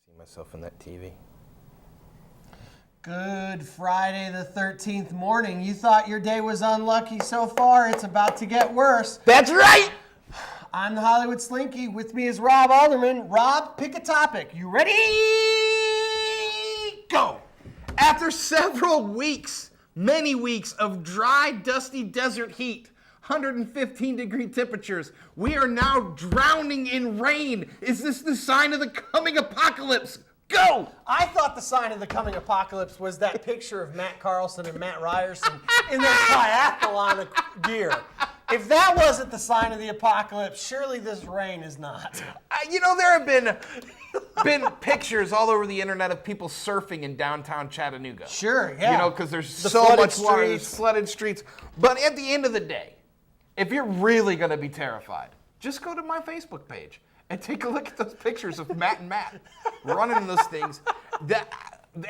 See myself in that TV. Good Friday the 13th morning. You thought your day was unlucky so far. It's about to get worse. That's right! I'm the Hollywood Slinky. With me is Rob Alderman. Rob, pick a topic. You ready? Go! After several weeks, many weeks of dry, dusty desert heat, 115-degree temperatures, we are now drowning in rain. Is this the sign of the coming apocalypse? Go! I thought the sign of the coming apocalypse was that picture of Matt Carlson and Matt Ryerson in their triathlon gear. If that wasn't the sign of the apocalypse, surely this rain is not. There have been pictures all over the internet of people surfing in downtown Chattanooga. Sure, yeah. Because there's The so flooded much water, there's streets. flooded streets. But at the end of the day, if you're really going to be terrified, just go to my Facebook page and take a look at those pictures of Matt and Matt running in those things.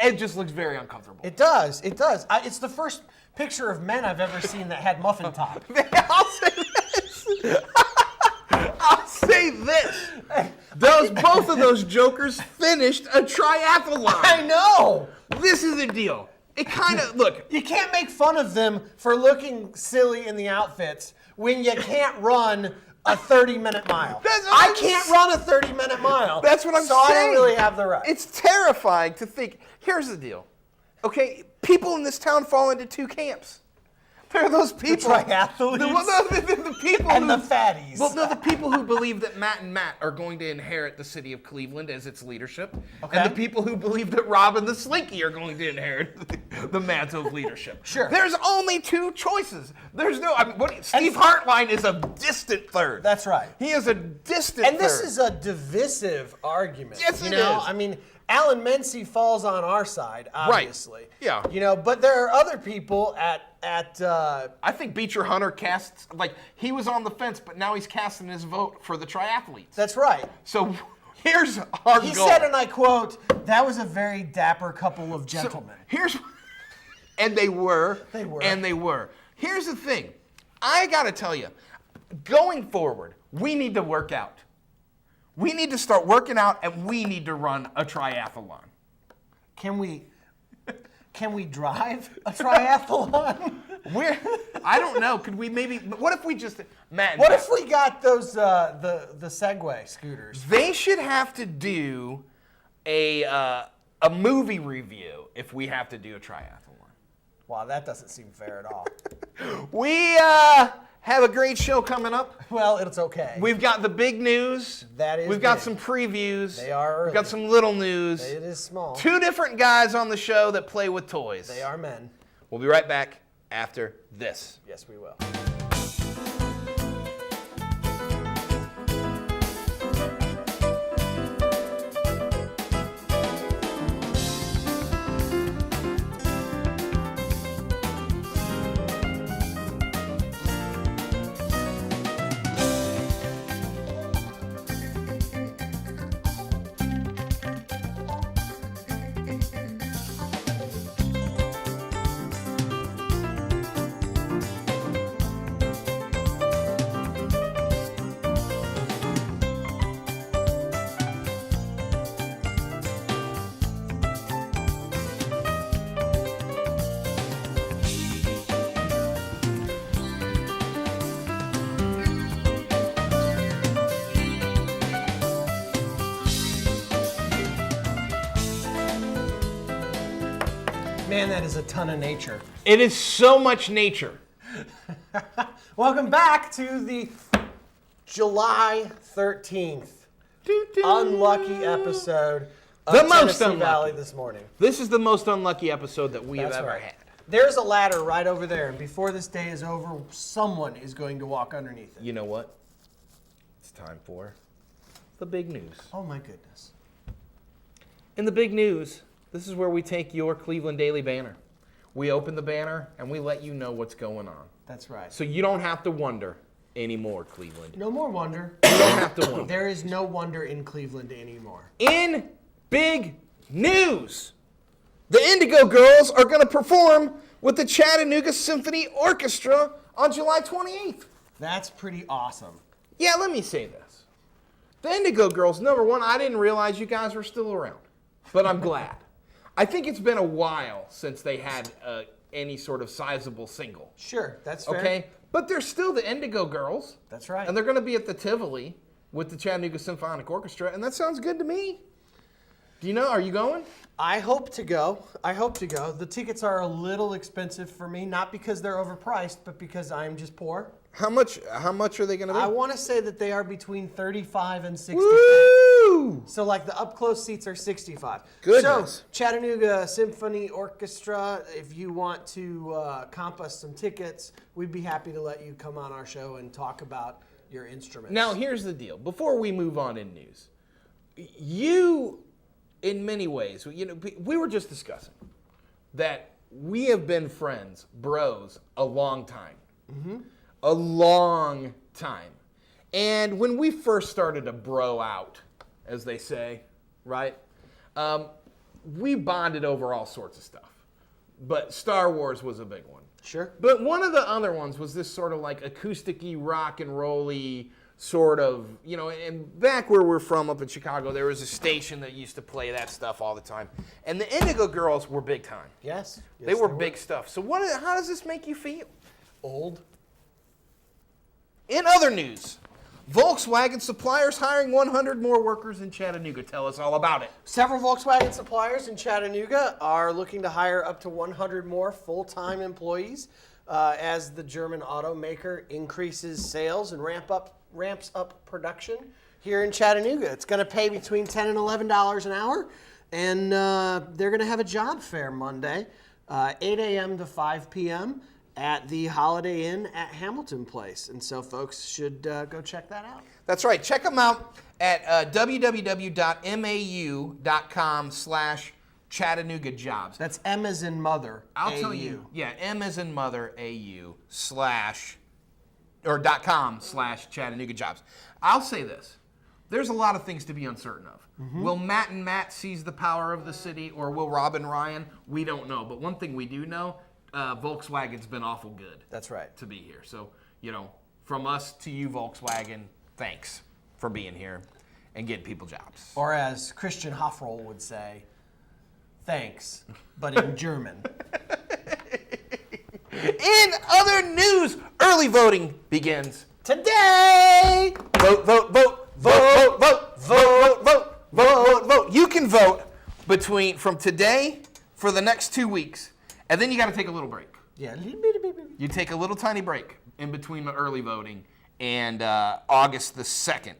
It just looks very uncomfortable. It does. It does. It's the first picture of men I've ever seen that had muffin top. I'll say this. I'll say this. Both of those jokers finished a triathlon. I know. This is the deal. It kind of, look. You can't make fun of them for looking silly in the outfits when you can't run a 30-minute mile. I can't run a 30-minute mile. That's what I'm saying. So I don't really have the right. It's terrifying to think. Here's the deal. Okay, people in this town fall into two camps. There are those people. The triathletes. The people and who, the fatties. Well, no, the people who believe that Matt and Matt are going to inherit the city of Cleveland as its leadership. Okay. And the people who believe that Rob and the Slinky are going to inherit the mantle of leadership. Sure. There's only two choices. There's no, Steve Hartline is a distant third. That's right. He is a distant And third. this is a divisive argument. Yes, it is. I mean, Alan Mency falls on our side, obviously. Right. Yeah. But there are other people at I think Beecher Hunter casts, he was on the fence, but now he's casting his vote for the triathletes. That's right. So here's our He goal. said, and I quote, "That was a very dapper couple of gentlemen." And they were. They were. And they were. Here's the thing. I got to tell you, going forward, we need to work out. We need to start working out, and we need to run a triathlon. Can we drive a triathlon? I don't know. Could we maybe? What if we just Matt? What if we got those the Segway scooters? They should have to do a movie review if we have to do a triathlon. Wow, that doesn't seem fair at all. We have a great show coming up. Well, it's okay. We've got the big news. That is We've got big. some previews. They are early. We've got some little news. It is small. Two different guys on the show that play with toys. They are men. We'll be right back after this. Yes, we will. Man, that is a ton of nature. It is so much nature. Welcome back to the July 13th unlucky episode of The most Tennessee unlucky. Valley this morning. This is the most unlucky episode that we have That's ever right. had. There's a ladder right over there, and before this day is over, someone is going to walk underneath it. You know what? It's time for the big news. Oh my goodness. In the big news, this is where we take your Cleveland Daily banner. We open the banner and we let you know what's going on. That's right. So you don't have to wonder anymore, Cleveland. No more wonder. You don't have to wonder. There is no wonder in Cleveland anymore. In big news, the Indigo Girls are going to perform with the Chattanooga Symphony Orchestra on July 28th. That's pretty awesome. Yeah, let me say this. The Indigo Girls, number one, I didn't realize you guys were still around. but I'm glad. I think it's been a while since they had any sort of sizable single. Sure, that's fair. Okay, but they're still the Indigo Girls. That's right. And they're going to be at the Tivoli with the Chattanooga Symphonic Orchestra, and that sounds good to me. Do you know? Are you going? I hope to go. The tickets are a little expensive for me, not because they're overpriced, but because I'm just poor. How much are they going to be? I want to say that they are between 35 and 65. Woo! So like the up close seats are 65. Goodness. So Chattanooga Symphony Orchestra, if you want to comp us some tickets, we'd be happy to let you come on our show and talk about your instruments. Now, here's the deal. Before we move on in news, you, in many ways, we were just discussing that we have been friends, bros, a long time. Mm-hmm. A long time. And when we first started to bro out, as they say, right, we bonded over all sorts of stuff. But Star Wars was a big one. Sure. But one of the other ones was this sort of like acoustic-y, rock and roll-y sort of, and back where we're from up in Chicago, there was a station that used to play that stuff all the time. And the Indigo Girls were big time. Yes. They were big stuff. So how does this make you feel? Old. In other news, Volkswagen suppliers hiring 100 more workers in Chattanooga. Tell us all about it. Several Volkswagen suppliers in Chattanooga are looking to hire up to 100 more full-time employees as the German automaker increases sales and ramps up production here in Chattanooga. It's going to pay between $10 and $11 an hour, and they're going to have a job fair Monday, 8 a.m. to 5 p.m. at the Holiday Inn at Hamilton Place. And so folks should go check that out. That's right. Check them out at www.mau.com/Chattanooga Jobs. That's M as in mother. I'll A-U. tell you. Yeah, M as in mother, AU, .com/Chattanooga Jobs. I'll say this. There's a lot of things to be uncertain of. Mm-hmm. Will Matt and Matt seize the power of the city, or will Rob and Ryan? We don't know. But one thing we do know, Volkswagen's been awful good. That's right. To be here. So, from us to you, Volkswagen, thanks for being here and getting people jobs. Or as Christian Hofroll would say, thanks, but in German. In other news, early voting begins today. Vote, vote, vote, vote, vote, vote, vote, vote, vote, vote, vote. You can vote from today for the next 2 weeks, and then you got to take a little break. Yeah. You take a little tiny break in between the early voting and August the 2nd.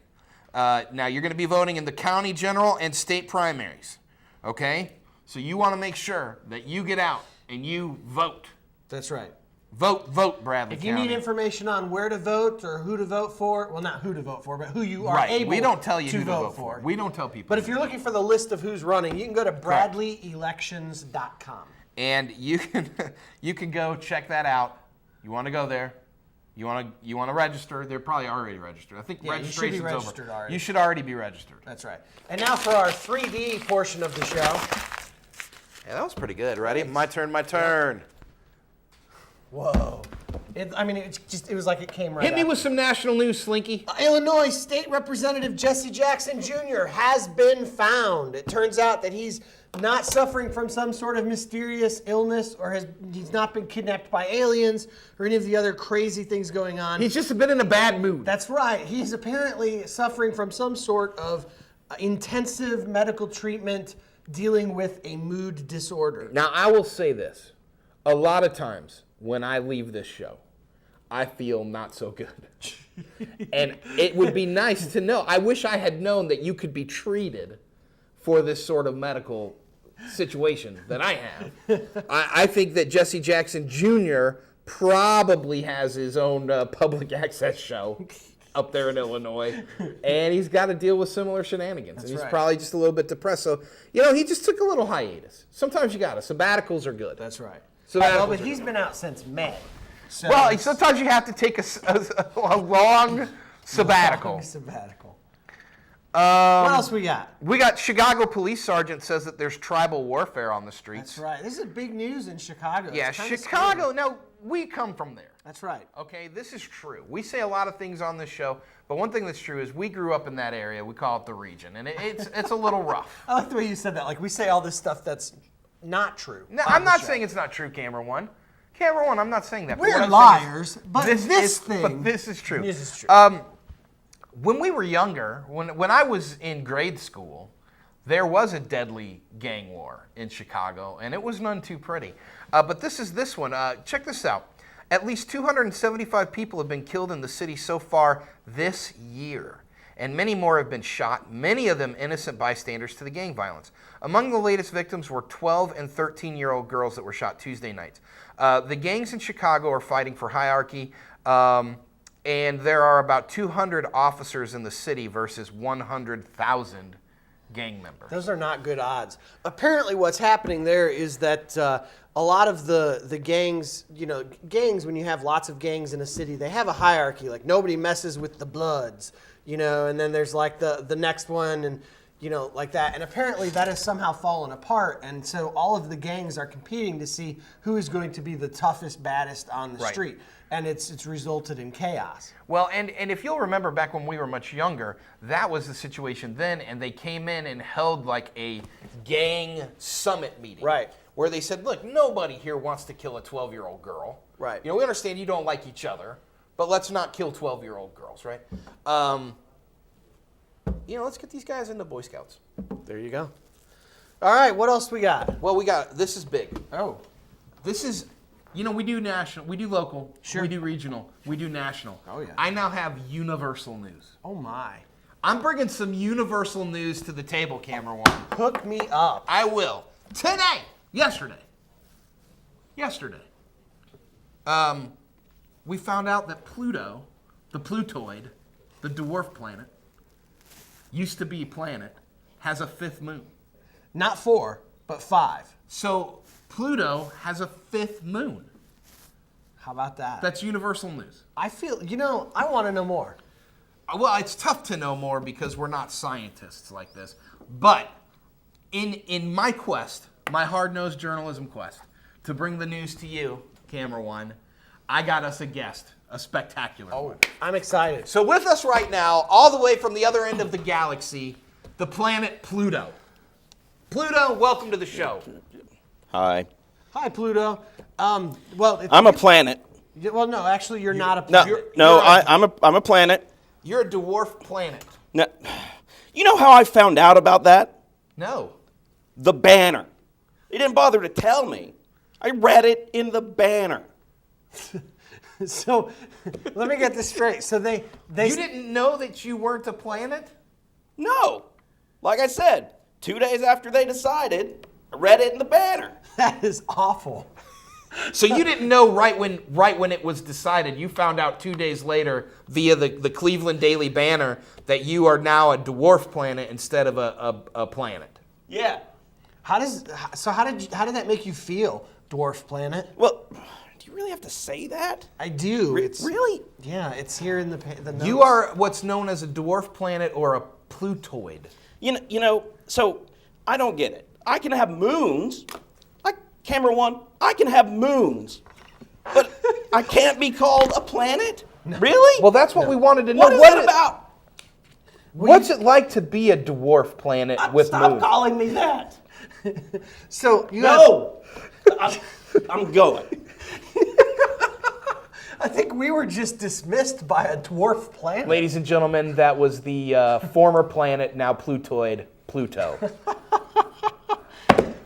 Now, you're going to be voting in the county general and state primaries, okay? So you want to make sure that you get out and you vote. That's right. Vote, vote, Bradley If you County. need information on where to vote or who to vote for, well, not who to vote for, but who you are able we don't tell you to who vote for. We don't tell people. But if you're looking for the list of who's running, you can go to bradleyelections.com. And you can go check that out. You want to go there. You want to register. They're probably already registered. I think registration's you should be registered over. already. You should already be registered. That's right. And now for our 3D portion of the show. Yeah, that was pretty good. Ready? My turn. Whoa. It was like it came right Hit me with some national news, Slinky. Illinois State Representative Jesse Jackson Jr. has been found. It turns out that he's not suffering from some sort of mysterious illness, or he's not been kidnapped by aliens or any of the other crazy things going on. He's just been in a bad mood. That's right. He's apparently suffering from some sort of intensive medical treatment dealing with a mood disorder. Now, I will say this. A lot of times when I leave this show, I feel not so good. And it would be nice to know. I wish I had known that you could be treated for this sort of medical situation that I have. I think that Jesse Jackson Jr. probably has his own public access show up there in Illinois, and he's got to deal with similar shenanigans. And he's probably just a little bit depressed. So, he just took a little hiatus. Sometimes you got to. Sabbaticals are good. That's right. But he's been out since May. So sometimes you have to take a long sabbatical. What else we got? We got Chicago police sergeant says that there's tribal warfare on the streets. That's right. This is big news in Chicago. Yeah, Chicago. Now, we come from there. That's right. Okay, this is true. We say a lot of things on this show, but one thing that's true is we grew up in that area. We call it the region, and it's a little rough. I like the way you said that. Like, we say all this stuff that's not true. No, I'm not saying it's not true, Camera One. Camera One, I'm not saying that. We're liars, but this is true. This is true. This is true. When we were younger, when I was in grade school, there was a deadly gang war in Chicago, and it was none too pretty. But this one. Check this out. At least 275 people have been killed in the city so far this year, and many more have been shot, many of them innocent bystanders to the gang violence. Among the latest victims were 12 and 13-year-old girls that were shot Tuesday nights. The gangs in Chicago are fighting for hierarchy, and there are about 200 officers in the city versus 100,000 gang members. Those are not good odds. Apparently what's happening there is that a lot of the gangs, gangs, when you have lots of gangs in a city, they have a hierarchy. Like, nobody messes with the Bloods, and then there's like the next one and, like that. And apparently that has somehow fallen apart. And so all of the gangs are competing to see who is going to be the toughest, baddest on the street. And it's resulted in chaos. Well, and if you'll remember back when we were much younger, that was the situation then, and they came in and held like a gang summit meeting. Right. Where they said, look, nobody here wants to kill a 12-year-old girl. Right. We understand you don't like each other, but let's not kill 12-year-old girls, right? Let's get these guys into Boy Scouts. There you go. All right, what else we got? Well, this is big. Oh. This is... we do national, we do local, sure. We do regional, we do national. Oh, yeah. I now have universal news. Oh, my. I'm bringing some universal news to the table, Camera One. Hook me up. I will. Yesterday, we found out that Pluto, the Plutoid, the dwarf planet, used to be a planet, has a fifth moon. Not 4, but 5. So Pluto has a fifth moon. How about that? That's universal news. I feel, I want to know more. Well, it's tough to know more because we're not scientists like this. But in my quest, my hard-nosed journalism quest, to bring the news to you, Camera One, I got us a guest, a spectacular one. I'm excited. So with us right now, all the way from the other end of the galaxy, the planet Pluto. Pluto, welcome to the show. Hi. Hi, Pluto. I'm a planet. Well, no, actually, you're not a planet. I'm a planet. You're a dwarf planet. No, you know how I found out about that? No. The banner. They didn't bother to tell me. I read it in the banner. So, let me get this straight. So they You didn't know that you weren't a planet? No. Like I said, 2 days after they decided, I read it in the banner. That is awful. So you didn't know right when it was decided. You found out 2 days later via the Cleveland Daily Banner that you are now a dwarf planet instead of a planet. Yeah. How did that make you feel, dwarf planet? Well, do you really have to say that? I do. Really? Yeah, it's here in the notes. You are what's known as a dwarf planet or a Plutoid. So I don't get it. I can have moons. Camera One, I can have moons. But I can't be called a planet? No. Really? Well, that's what we wanted to know. What is that about? What's it like to be a dwarf planet with Stop moons? calling me that. So you No. I'm going. I think we were just dismissed by a dwarf planet. Ladies and gentlemen, that was the former planet, now Plutoid, Pluto.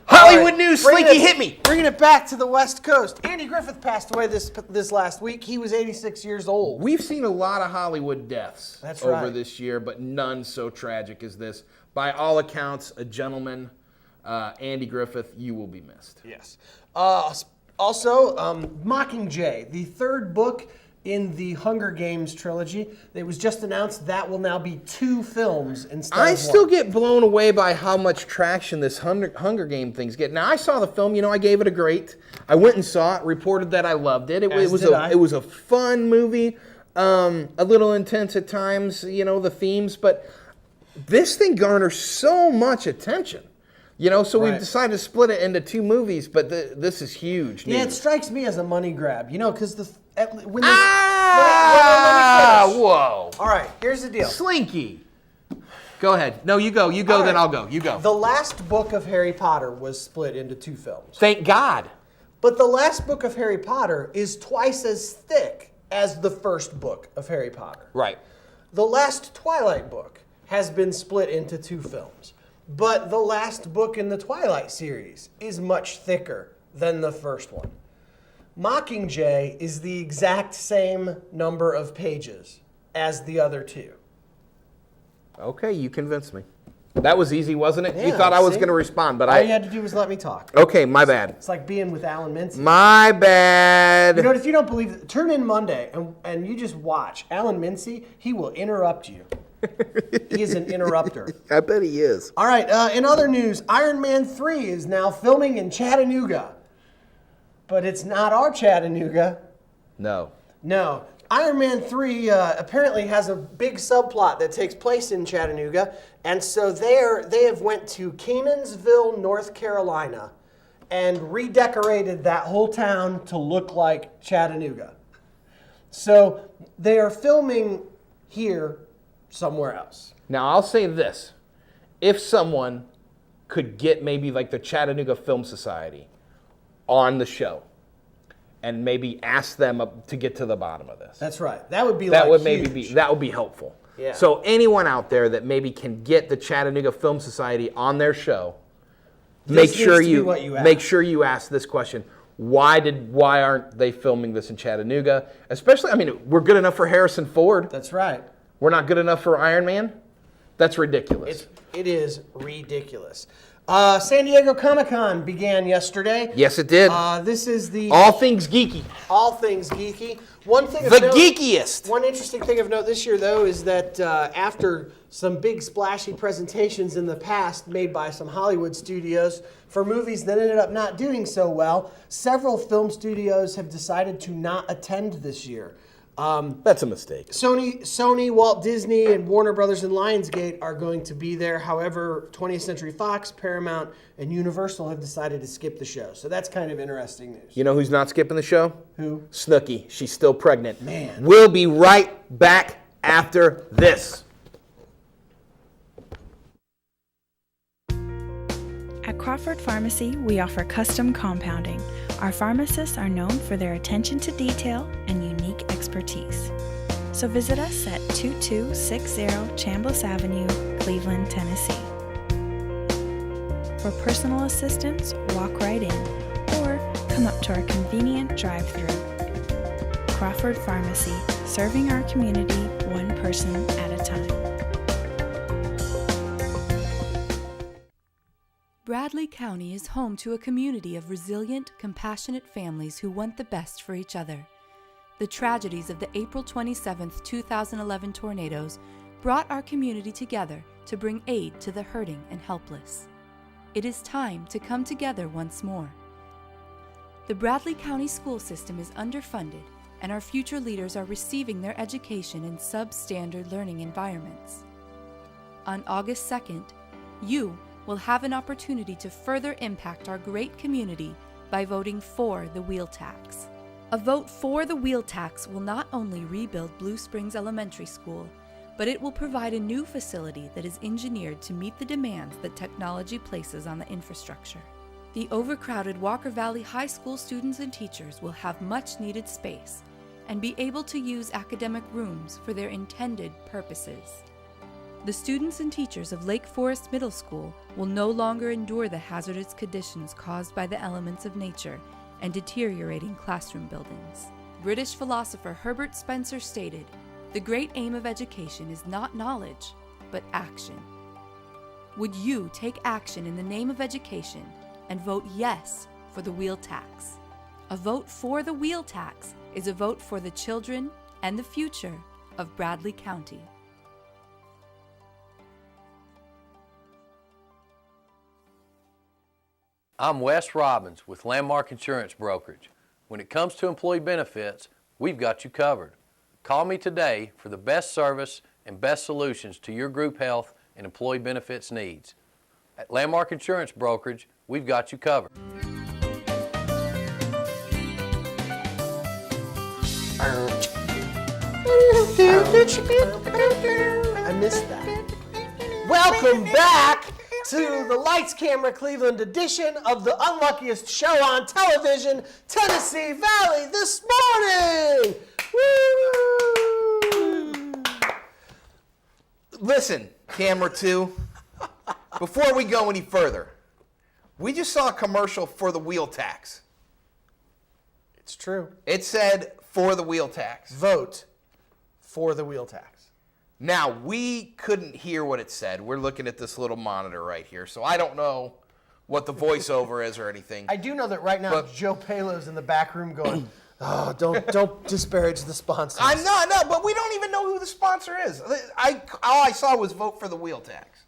Hollywood news, Slinky, hit me. Bringing it back to the West Coast. Andy Griffith passed away this last week. He was 86 years old. We've seen a lot of Hollywood deaths That's over right. this year, but none so tragic as this. By all accounts, a gentleman, Andy Griffith, you will be missed. Yes. Also, Mockingjay, the third book in the Hunger Games trilogy. It was just announced that will now be 2 films instead of 1. I still get blown away by how much traction this Hunger Game thing's getting. Now, I saw the film, I gave it a grade. I went and saw it, reported that I loved it. It was a fun movie, a little intense at times, the themes, but this thing garners so much attention You know, so we've Right. decided to split it into 2 movies, but this is huge Yeah, it news. strikes me as a money grab, you know, because when Ah! let me finish. Whoa. All right, here's the deal. Slinky. Go ahead. No, you go. You go, All then right. I'll go. You go. The last book of Harry Potter was split into 2 films. Thank God. But the last book of Harry Potter is twice as thick as the first book of Harry Potter. Right. The last Twilight book has been split into 2 films. But the last book in the Twilight series is much thicker than the first one. Mockingjay is the exact same number of pages as the other 2. Okay, you convinced me. That was easy, wasn't it? you Yeah, thought I was see? going to respond, but All you had to do was let me talk. Okay, my bad. It's like being with Alan Mincy. My bad. You know, if you don't believe it, turn in Monday and you just watch. Alan Mincy, he will interrupt you. He is an interrupter. I bet he is. All right, in other news, Iron Man 3 is now filming in Chattanooga. But it's not our Chattanooga. No. No. Iron Man 3 apparently has a big subplot that takes place in Chattanooga. And so they have went to Kenansville, North Carolina, and redecorated that whole town to look like Chattanooga. So they are filming here somewhere else. Now, I'll say this. If someone could get maybe like the Chattanooga Film Society on the show and maybe ask them to get to the bottom of this. That's right. That would be That like would maybe huge. that would be helpful. Yeah. So anyone out there that maybe can get the Chattanooga Film Society on their show, make This sure needs to be what you make ask. sure you ask this question. Why aren't they filming this in Chattanooga? Especially, I mean, we're good enough for Harrison Ford. That's right. We're not good enough for Iron Man? That's ridiculous. It is ridiculous. San Diego Comic-Con began yesterday. Yes, it did. This is the All things geeky. all things geeky. One thing of The note, geekiest. One interesting thing of note this year, though, is that after some big splashy presentations in the past made by some Hollywood studios for movies that ended up not doing so well, several film studios have decided to not attend this year. That's a mistake. Sony, Walt Disney, and Warner Brothers and Lionsgate are going to be there. However, 20th Century Fox, Paramount, and Universal have decided to skip the show. So that's kind of interesting news. You know who's not skipping the show? Who? Snooki. She's still pregnant. Man. We'll be right back after this. At Crawford Pharmacy, we offer custom compounding. Our pharmacists are known for their attention to detail and unique expertise. So visit us at 2260 Chambliss Avenue, Cleveland, Tennessee. For personal assistance, walk right in or come up to our convenient drive-thru. Crawford Pharmacy, serving our community one person at a time. Bradley County is home to a community of resilient, compassionate families who want the best for each other. The tragedies of the April 27, 2011 tornadoes brought our community together to bring aid to the hurting and helpless. It is time to come together once more. The Bradley County school system is underfunded, and our future leaders are receiving their education in substandard learning environments. On August 2nd, you will have an opportunity to further impact our great community by voting for the wheel tax. A vote for the wheel tax will not only rebuild Blue Springs Elementary School, but it will provide a new facility that is engineered to meet the demands that technology places on the infrastructure. The overcrowded Walker Valley High School students and teachers will have much needed space and be able to use academic rooms for their intended purposes. The students and teachers of Lake Forest Middle School will no longer endure the hazardous conditions caused by the elements of nature and deteriorating classroom buildings. British philosopher Herbert Spencer stated, "The great aim of education is not knowledge, but action." Would you take action in the name of education and vote yes for the wheel tax? A vote for the wheel tax is a vote for the children and the future of Bradley County. I'm Wes Robbins with Landmark Insurance Brokerage. When it comes to employee benefits, we've got you covered. Call me today for the best service and best solutions to your group health and employee benefits needs. At Landmark Insurance Brokerage, we've got you covered. I missed that. Welcome back to the Lights Camera Cleveland edition of the unluckiest show on television, Tennessee Valley This Morning. Woo! Listen, Camera 2, before we go any further, we just saw a commercial for the wheel tax. It's true. It said, for the wheel tax. Vote for the wheel tax. Now, we couldn't hear what it said. We're looking at this little monitor right here, so I don't know what the voiceover is or anything. I do know that right now Joe Palo's in the back room going, oh, don't disparage the sponsors. I'm not, but we don't even know who the sponsor is. All I saw was vote for the wheel tax.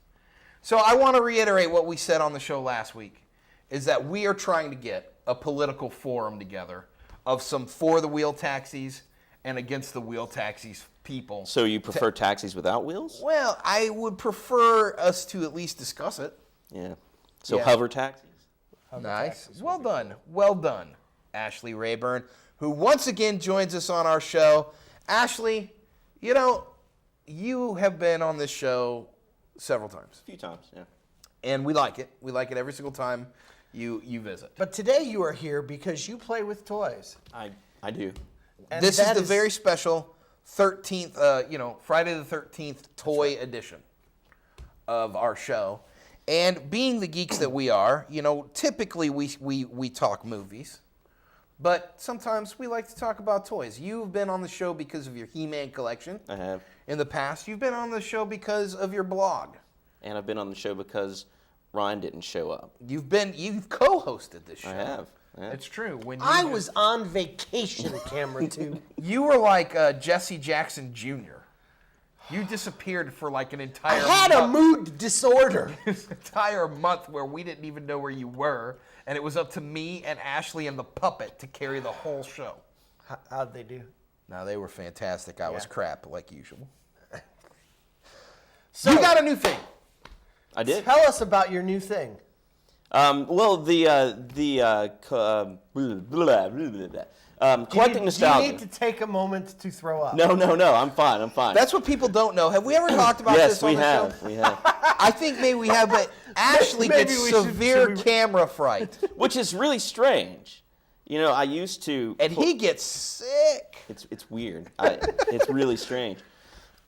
So I want to reiterate what we said on the show last week, is that we are trying to get a political forum together of some for the wheel taxis and against the wheel taxis people. So you prefer taxis without wheels? Well, I would prefer us to at least discuss it. Yeah. So Yeah. hover taxis? Nice. Well done. Well done, Ashley Rayburn, who once again joins us on our show. Ashley, you have been on this show several times. A few times, yeah. And we like it. We like it every single time you visit. But today you are here because you play with toys. I do. And This is that the very special 13th, Friday the 13th toy edition of our show. And being the geeks that we are, typically we talk movies, but sometimes we like to talk about toys. You've been on the show because of your He-Man collection. I have. In the past, you've been on the show because of your blog. And I've been on the show because Ryan didn't show up. You've co-hosted this show. I have. Yeah. It's true. When I was on vacation, Camera 2. You were like Jesse Jackson Jr. You disappeared for like an entire I had a month. mood disorder. This entire month where we didn't even know where you were, and it was up to me and Ashley and the puppet to carry the whole show. How'd they do? No, they were fantastic. I was crap, like usual. So, You got a new thing. I did. tell us about your new thing. Collecting nostalgia. Do you need to take a moment to throw up? No, I'm fine. That's what people don't know. Have we ever talked about Yes, this on we the have. show? We have. I think maybe we have, but Ashley Maybe gets we should- severe should we- camera fright, Which is really strange. I used to. and he gets sick. It's weird. It's really strange.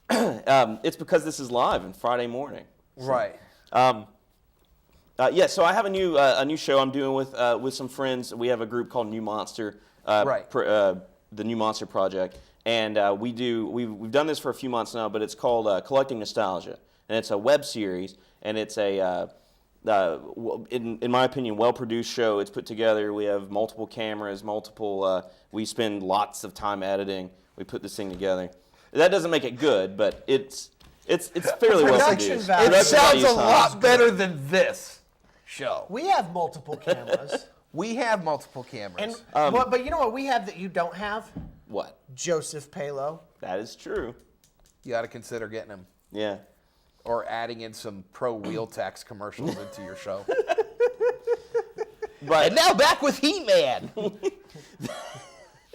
It's because this is live on Friday morning. Right. So I have a new show I'm doing with some friends. We have a group called New Monster, Right. The New Monster Project, and we've done this for a few months now. But it's called Collecting Nostalgia, and it's a web series, and it's a in my opinion, well-produced show. It's put together. We have multiple cameras, we spend lots of time editing. We put this thing together. That doesn't make it good, but it's fairly well Production produced. value. It Production sounds value a is high. lot better than this show. We have multiple cameras. We have multiple cameras. And but you know what we have that you don't have? What? Joseph Palo. That is true. You got to consider getting him. Yeah. Or adding in some pro wheel tax commercials into your show. But And now back with He-Man.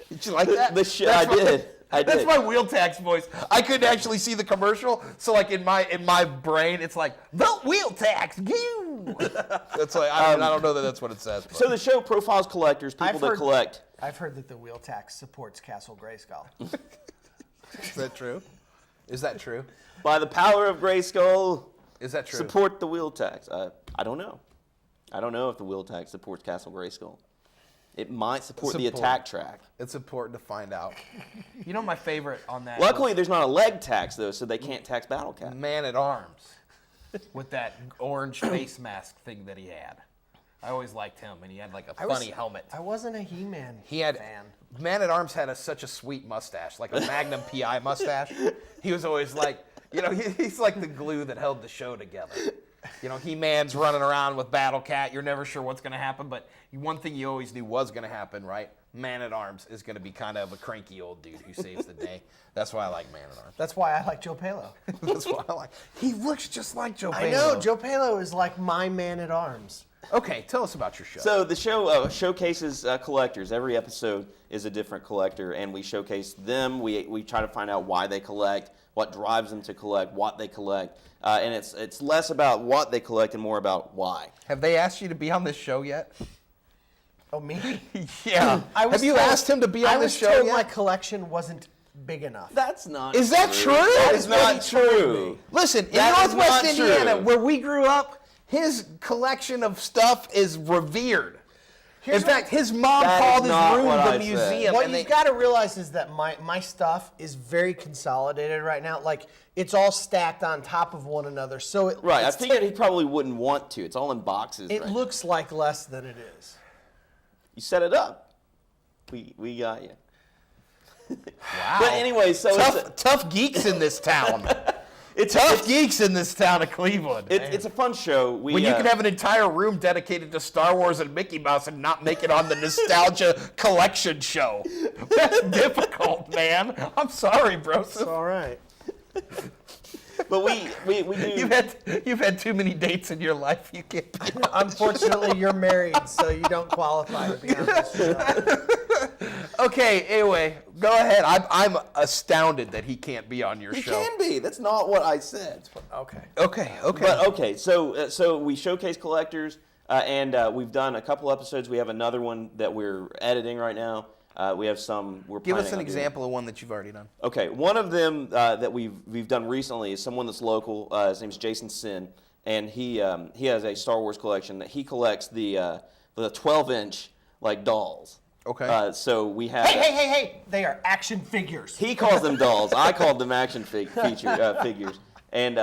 Did you like that? the show, That's I my- did. That's my wheel tax voice. I couldn't actually see the commercial, so like in my brain, it's like the wheel tax. You. That's like I don't know that that's what it says. But. So the show profiles collectors, people that collect. I've heard that the wheel tax supports Castle Grayskull. Is that true? Is that true? By the power of Grayskull, Is that true? support the wheel tax. I don't know. I don't know if the wheel tax supports Castle Grayskull. It might support the attack track. It's important to find out. You know my favorite on that. Luckily, there's not a leg tax, though, so they can't tax Battle Cat. Man at Arms with that orange face mask thing that he had. I always liked him, and he had like a funny helmet. I wasn't a He-Man He had fan. Man at Arms had such a sweet mustache, like a Magnum PI mustache. He was always like, he's like the glue that held the show together. He-Man's running around with Battle Cat. You're never sure what's going to happen, but one thing you always knew was going to happen, right? Man-at-Arms is going to be kind of a cranky old dude who saves the day. That's why I like Man-at-Arms. That's why I like Joe Palo. That's why I like. He looks just like Joe Palo. I know, Joe Palo is like my man-at-arms. Okay, tell us about your show. So the show showcases collectors. Every episode is a different collector, and we showcase them. We try to find out why they collect, what drives them to collect, what they collect, and it's less about what they collect and more about why. Have they asked you to be on this show yet? Oh, me? Yeah. Have you asked him to be on this show I was told yet? my collection wasn't big enough. That's not. Is that true? That is not true. Listen, in That is Northwest not Indiana, true. where we grew up, his collection of stuff is revered. In fact, his mom That called is his not room what the I said. museum. What and you've got to realize is that my stuff is very consolidated right now. Like, it's all stacked on top of one another. So Right. I it's figured he probably wouldn't want to. It's all in boxes. it right? looks like less than it is. You set it up. We got you. Wow. But anyway, so tough geeks in this town. it's Tough geeks in this town of Cleveland. it's a fun show. When you can have an entire room dedicated to Star Wars and Mickey Mouse and not make it on the nostalgia collection show. That's difficult, man. I'm sorry, bro. It's all right. But we do. You've had too many dates in your life. You can't. Unfortunately, you're married, so you don't qualify to be on this show. Okay. Anyway, go ahead. I'm astounded that he can't be on your He show. can be. That's not what I said. Okay. Okay. But okay, so we showcase collectors, and we've done a couple episodes. We have another one that we're editing right now. We have some. Give us planning an on doing. example of one that you've already done. Okay, one of them that we've done recently is someone that's local. His name's Jason Sin, and he has a Star Wars collection that he collects the 12-inch like dolls. Okay. So we have. Hey! They are action figures. He calls them dolls. I called them action figures. And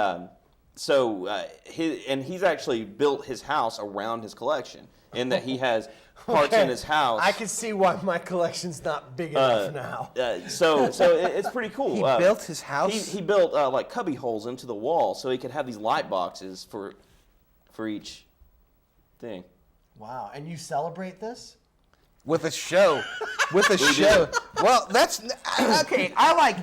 he's actually built his house around his collection, in that he has parts in his house. I can see why my collection's not big enough now. So it's pretty cool. He built his house? He built like cubby holes into the wall so he could have these light boxes for each thing. Wow, and you celebrate this? With a show. With a show. Well, that's okay.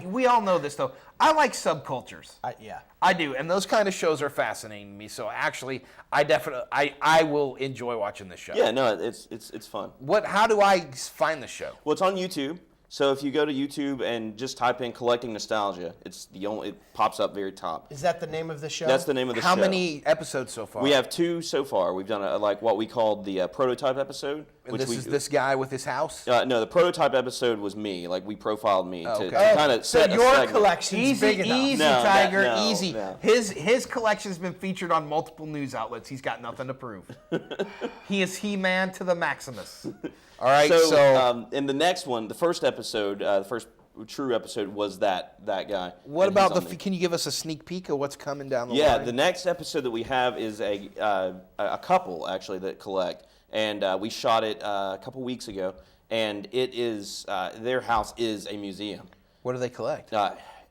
We all know this though. I like subcultures. Yeah. I do, and those kind of shows are fascinating to me. So actually, I will enjoy watching this show. Yeah, no, it's fun. How do I find the show? Well, it's on YouTube. So if you go to YouTube and just type in "collecting nostalgia," it pops up very top. Is that the name of the show? That's the name of the show. How many episodes so far? We have 2 so far. We've done like what we called the prototype episode. And this is this guy with his house? No, the prototype episode was me. Like we profiled me Okay. to kind of So set a your segment. collection's big enough. Easy, No, Tiger, no, easy. no. His collection's been featured on multiple news outlets. He's got nothing to prove. He is He-Man to the Maximus. All right, so in the next one, the first episode, the first true episode was that guy. what And he's about on me. can you give us a sneak peek of what's coming down the Yeah, line? the next episode that we have is a couple actually that collect, and we shot it a couple weeks ago, and it is their house is a museum. What do they collect?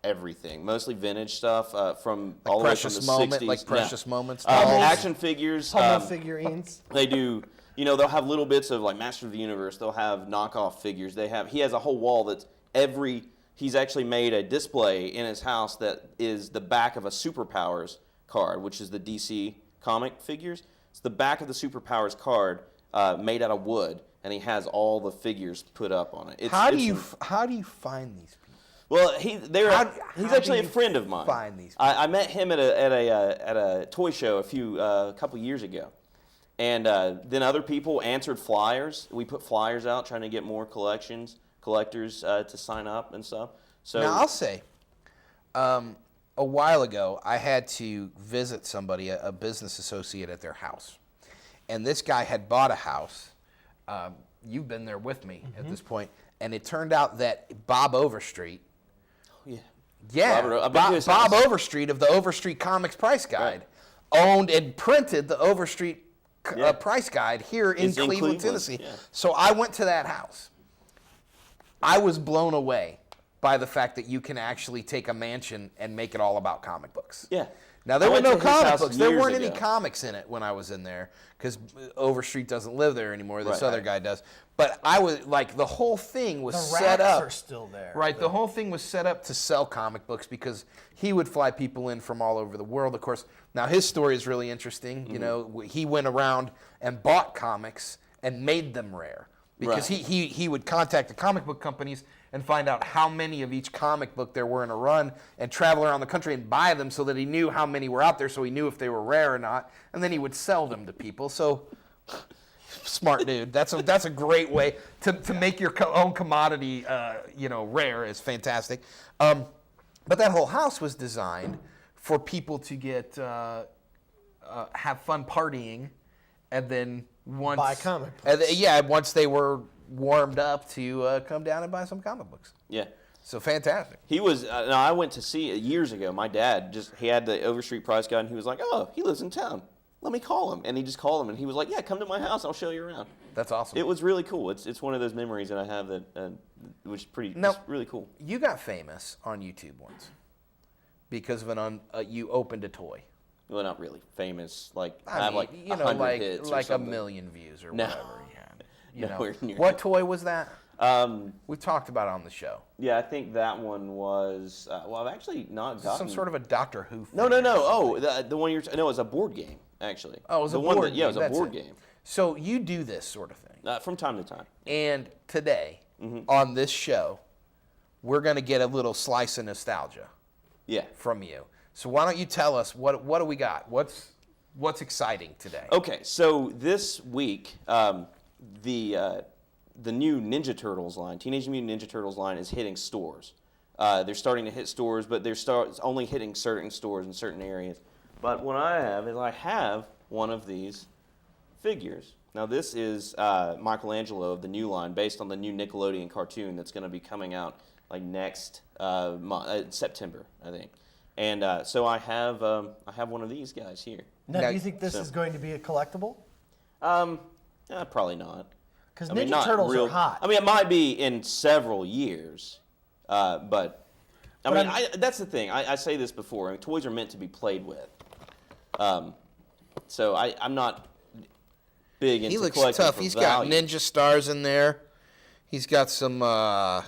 Everything, mostly vintage stuff from Like all the way from Precious the Moment, 60s. like Precious Moments? Action figures. Hummel figurines. They do. They'll have little bits of like Master of the Universe. They'll have knockoff figures. He has a whole wall that's he's actually made a display in his house that is the back of a Superpowers card, which is the DC comic figures. It's the back of the Superpowers card made out of wood, and he has all the figures put up on it. How do you find these people? Well, he's how actually do a friend of mine. find these I met him at a toy show a couple years ago. And then other people answered flyers. We put flyers out trying to get more collectors to sign up and stuff. So Now, I'll say, a while ago, I had to visit somebody, a business associate at their house. And this guy had bought a house. You've been there with me at this point. And it turned out that Bob Overstreet, I've been to his Bob house. Overstreet of the Overstreet Comics Price Guide, owned and printed the Overstreet Price Guide here in It's in Cleveland, Cleveland, Tennessee. yeah. So I went to that house. I was blown away by the fact that you can actually take a mansion and make it all about comic books. Yeah. Now, there I were went no to his comic house books. There years weren't any ago. comics in it when I was in there because Overstreet doesn't live there anymore. This Right. other guy does. But I was like, the whole thing was The set racks up. are still there. Right, the whole thing was set up to sell comic books because he would fly people in from all over the world. Of course, now his story is really interesting. You know, he went around and bought comics and made them rare because Right. he would contact the comic book companies and find out how many of each comic book there were in a run and travel around the country and buy them so that he knew how many were out there so he knew if they were rare or not, and then he would sell them to people. So smart dude. That's a great way to make your own commodity rare. Is fantastic. But that whole house was designed for people to get have fun partying, and then once Buy comic once they were warmed up to come down and buy some comic books. Yeah. So fantastic. He was. No, I went to see it years ago. My dad he had the Overstreet price guide, and he was like, "Oh, he lives in town. Let me call him." And he just called him, and he was like, "Yeah, come to my house. I'll show you around." That's awesome. It was really cool. It's one of those memories that I have that which is pretty. Now- it's really cool. You got famous on YouTube once because of you opened a toy. Well, not really famous. Like I, I have mean, like you know, 100 hits or like a something. million views or No. whatever he had. You know. Nowhere near What that. toy was that? We talked about it on the show. Yeah, I think that one was. Well, I've actually not gotten Some sort of a Doctor Who. No. figure. Oh, the one you're. No, it's a board game actually. Oh, it was the a one board that, Yeah, it was game, a that's board it. game. So you do this sort of thing. From time to time. And today, Mm-hmm. on this show, we're going to get a little slice of nostalgia Yeah. from you. So why don't you tell us what do we got? What's exciting today? Okay, so this week, the new Ninja Turtles line, Teenage Mutant Ninja Turtles line, is hitting stores. They're starting to hit stores, but they're only hitting certain stores in certain areas. But what I have one of these figures. Now this is Michelangelo of the new line, based on the new Nickelodeon cartoon that's going to be coming out like next September, I think. And so I have one of these guys here. Now, do you think this is going to be a collectible? Probably not. Because I mean, Ninja not Turtles real, are hot. I mean, it might be in several years, but I mean, that's the thing. I say this before. I mean, toys are meant to be played with. So I'm not big into He looks collecting tough. for He's value. got ninja stars in there. He's got some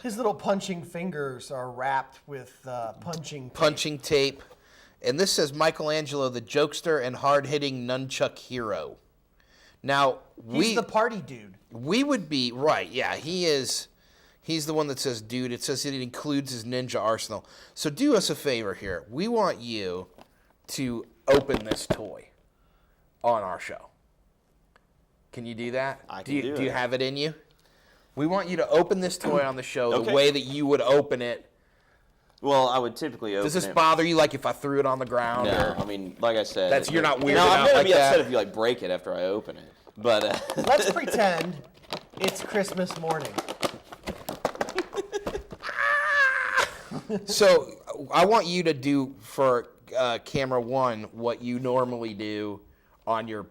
His little punching fingers are wrapped with punching tape. punching tape. And this says Michelangelo, the jokester and hard-hitting nunchuck hero. Now, He's the party dude. we would be, right, yeah, he is. He's the one that says dude. It says it includes his ninja arsenal. So do us a favor here. We want you to open this toy on our show. Can you do that? I can do Do you it. have it in you? We want you to open this toy on the show the Okay. way that you would open it. Well, I would typically open Does this it. bother you, like if I threw it on the ground? No, Or, I mean, like I said, That's- you're not weirded No, I'm out gonna like be upset that? if you like break it after I open it. But Let's pretend it's Christmas morning. So I want you to do for camera one what you normally do on your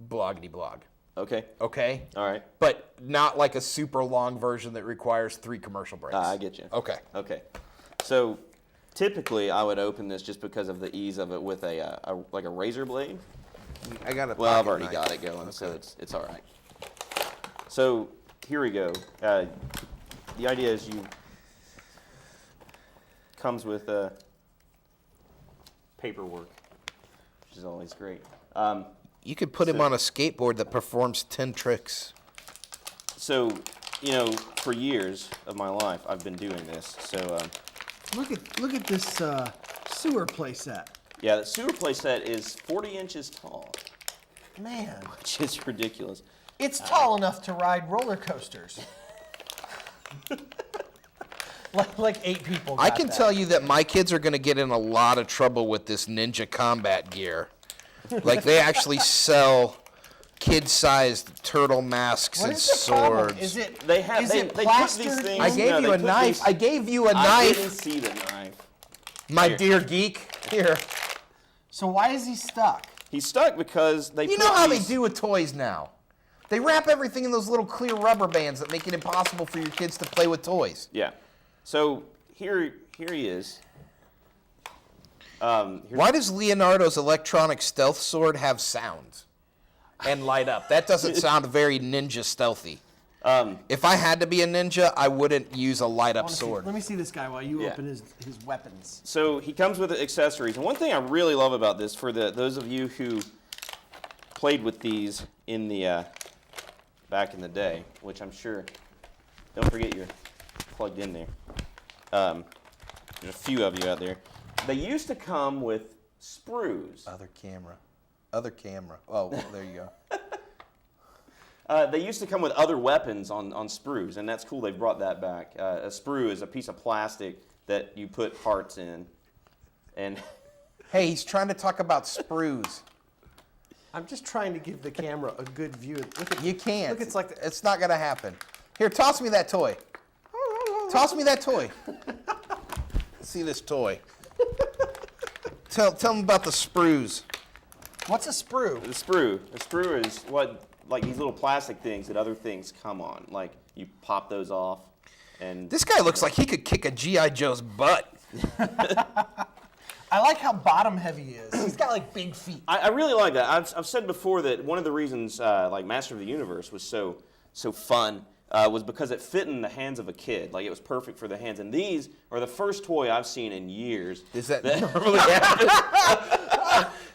bloggity blog. okay, Okay? all right, But not like a super long version that requires 3 commercial breaks. I get you. Okay. Okay, so typically I would open this just because of the ease of it with a razor blade. I got a Well, I've pocket already knife. got it going, so it's all right. So here we go. The idea is comes with paperwork, which is always great. You could put him on a skateboard that performs 10 tricks. So, for years of my life, I've been doing this. So, Look at this sewer playset. yeah, the sewer play set is 40 inches tall, Man, which is ridiculous. it's tall enough to ride roller coasters. like 8 people. I got can that. tell you that my kids are going to get in a lot of trouble with this ninja combat gear. Like they actually sell kid-sized turtle masks What and is the problem? swords. Is it They have is they it put these plastered? things. I gave no, you they a put knife. these- I gave you a I didn't knife, see the knife. my Here. dear geek. Here. So why is he stuck? He's stuck because they. You put know how they these- do with toys now. They wrap everything in those little clear rubber bands that make it impossible for your kids to play with toys. Yeah. So here he is. Why does Leonardo's electronic stealth sword have sound and light up? That doesn't sound very ninja stealthy. If I had to be a ninja, I wouldn't use a light up sword. Let me see this guy while you open his weapons. So he comes with accessories, and one thing I really love about this, for those of you who played with these in the back in the day, which I'm sure, don't forget you're plugged in there. There's a few of you out there. They used to come with sprues. Other camera. Oh, well, there you go. They used to come with other weapons on sprues, and that's cool. They've brought that back. A sprue is a piece of plastic that you put parts in. And hey, he's trying to talk about sprues. I'm just trying to give the camera a good view. Look at You can't. Look, it's not going to happen. Here, toss me that toy. Toss me that toy. See this toy. Tell them about the sprues. What's a sprue? the sprue is like these little plastic things that other things come on. Like you pop those off, and This guy looks like he could kick a G.I. Joe's butt. I like how bottom heavy he is. He's got like big feet. I really like that. I've said before that one of the reasons like Master of the Universe was so fun was because it fit in the hands of a kid. Like it was perfect for the hands. And these are the first toy I've seen in years. Does that normally happen?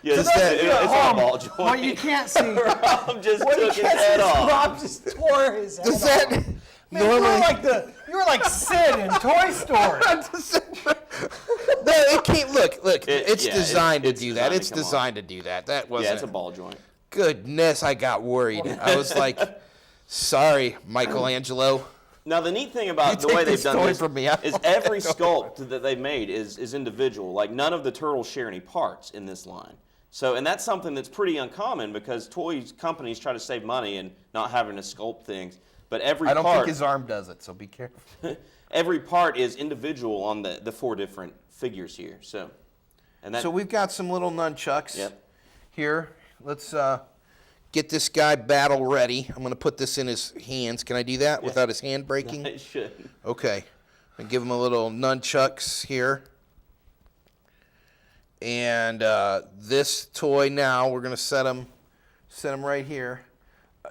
Yes, it's a ball joint. What you can't see. Rob just took his head off. Rob just tore his head Does off. that Man, normally? you were like Sid in Toy Story. No, it can't. Look. It's yeah, designed it's to do that. designed It's to come designed to do that. That wasn't. Yeah, it's a ball joint. Goodness, I got worried. I was like, sorry, Michelangelo. Now, the neat thing about the take way they've this done toy this from me. I is don't every know. sculpt that they've made is individual. Like, none of the turtles share any parts in this line. So, and that's something that's pretty uncommon because toy companies try to save money and not having to sculpt things. But every I don't part, think his arm does it, so be careful. every part is individual on the four different figures here. So, and that. So we've got some little nunchucks Yep. here. Let's get this guy battle ready. I'm going to put this in his hands. Can I do that without his hand breaking? It should. Okay. And give him a little nunchucks here. And this toy now, we're going to set him right here,